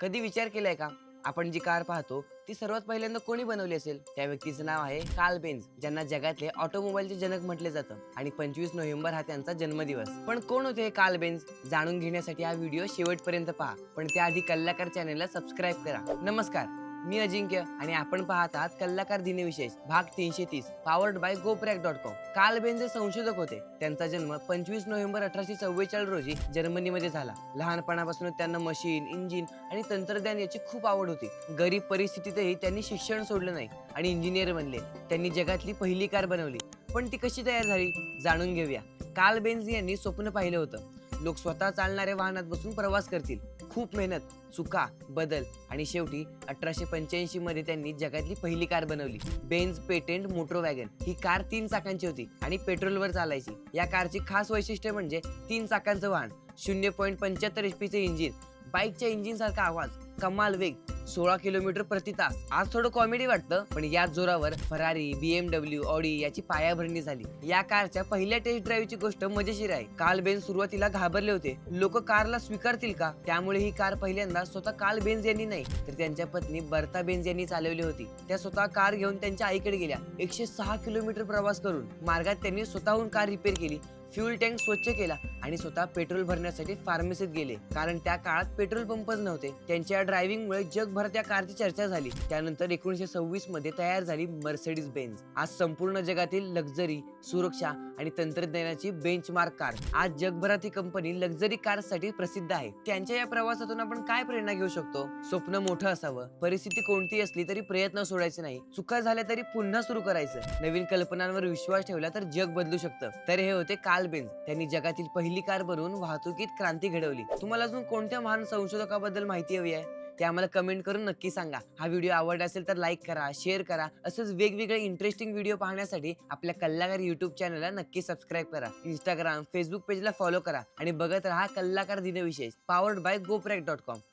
कधी विचार केलाय का? आपण जी कार पाहतो ती सर्वात पहिल्यांदा कोणी बनवली असेल? त्या व्यक्तीचं नाव आहे कार्ल बेन्झ, ज्यांना जगातले ऑटोमोबाईलचे जनक म्हटले जातं. आणि 25 नोव्हेंबर हा त्यांचा जन्मदिवस. पण कोण होते हे कार्ल बेन्झ? जाणून घेण्यासाठी हा व्हिडिओ शेवटपर्यंत पहा. पण त्याआधी कल्लाकार चॅनलला सबस्क्राईब करा. नमस्कार, मी अजिंक्य आणि आपण पाहत आहात कल्लाकार दिनविशेष भाग 330, powered by GoPrack.com. Carl Benz हे संशोधक होते. त्यांचा जन्म 25 नोव्हेंबर 1844 रोजी जर्मनीमध्ये झाला. लहानपणापासूनच त्यांना मशीन, इंजिन आणि तंत्रज्ञान याची खूप आवड होती. गरीब परिस्थितीतही त्यांनी शिक्षण सोडलं नाही आणि इंजिनियर बनले. त्यांनी जगातली पहिली कार बनवली. पण ती कशी तयार झाली जाणून घेऊया. कार्ल बेन्झ यांनी स्वप्न पाहिलं होतं. लोक स्वतः चालणाऱ्या वाहनात बसून प्रवास करतील. खूप मेहनत, चुका, बदल आणि शेवटी 1885 मध्ये त्यांनी जगातली पहिली कार बनवली. Benz patent motor wagon. ही कार 3 चाकांची होती आणि पेट्रोलवर चालायची. या कारची खास वैशिष्ट्य म्हणजे 3 चाकांचं वाहन, 0.75 एचपीचे इंजिन, बाईकच्या इंजिन सारखा आवाज, कमाल वेग, 16 किलोमीटर प्रति तास. आज थोडं कॉमेडी वाटतं, पण याच जोरावर फरारी, BMW, ऑडी याची पायाभरणी झाली. या कारच्या पहिल्या टेस्ट ड्राईव्हची गोष्ट मजेशीर आहे. कार्ल बेन्झ सुरुवातीला घाबरले होते. लोक कारला स्वीकारतील का? त्यामुळे ही कार पहिल्यांदा स्वतः कार्ल बेन्झ यांनी नाही, तर त्यांच्या पत्नी बर्ता बेन्झ यांनी चालवली होती. त्या स्वतः कार घेऊन त्यांच्या आईकडे गेल्या. 106 किलोमीटर प्रवास करून मार्गात त्यांनी स्वतःहून कार रिपेअर केली, फ्यूल टँक स्वच्छ केला आणि स्वतः पेट्रोल भरण्यासाठी फार्मसीत गेले. कारण त्या काळात पेट्रोल पंपच नव्हते. त्यांच्या ड्रायव्हिंगमुळे जगभर त्या कारची चर्चा झाली. त्यानंतर 1926 मध्ये तयार झाली मर्सिडीज बेन्झ. आज संपूर्ण जगातील लक्झरी, सुरक्षा आणि तंत्रज्ञानाची बेंचमार्क कार. आज जगभरात ही कंपनी लक्झरी कारसाठी प्रसिद्ध आहे. त्यांच्या या प्रवासातून आपण काय प्रेरणा घेऊ शकतो? स्वप्न मोठं असावं, परिस्थिती कोणती असली तरी प्रयत्न सोडायचे नाही, चुका झाल्या तरी पुन्हा सुरू करायचं, नवीन कल्पनांवर विश्वास ठेवला तर जग बदलू शकतं. तर हे होते कार्ल बेन्झ. त्यांनी जगातील पहिली कार बनवून वाहतुकीत क्रांती घडवली. तुम्हाला अजून कोणत्या महान संशोधकाबद्दल माहिती हवी आहे? ते आम्हाला कमेंट करून नक्की सांगा. हा व्हिडिओ आवडला असेल तर लाईक करा, शेअर करा. असंच वेगवेगळे इंटरेस्टिंग व्हिडिओ पाहण्यासाठी आपल्या कल्लाकार युट्यूब चॅनलला नक्की सबस्क्राईब करा. इंस्टाग्राम, फेसबुक पेजला फॉलो करा आणि बघत राहा कल्लाकार दिनविशेष, पॉवर्ड बाय GoPrack.com.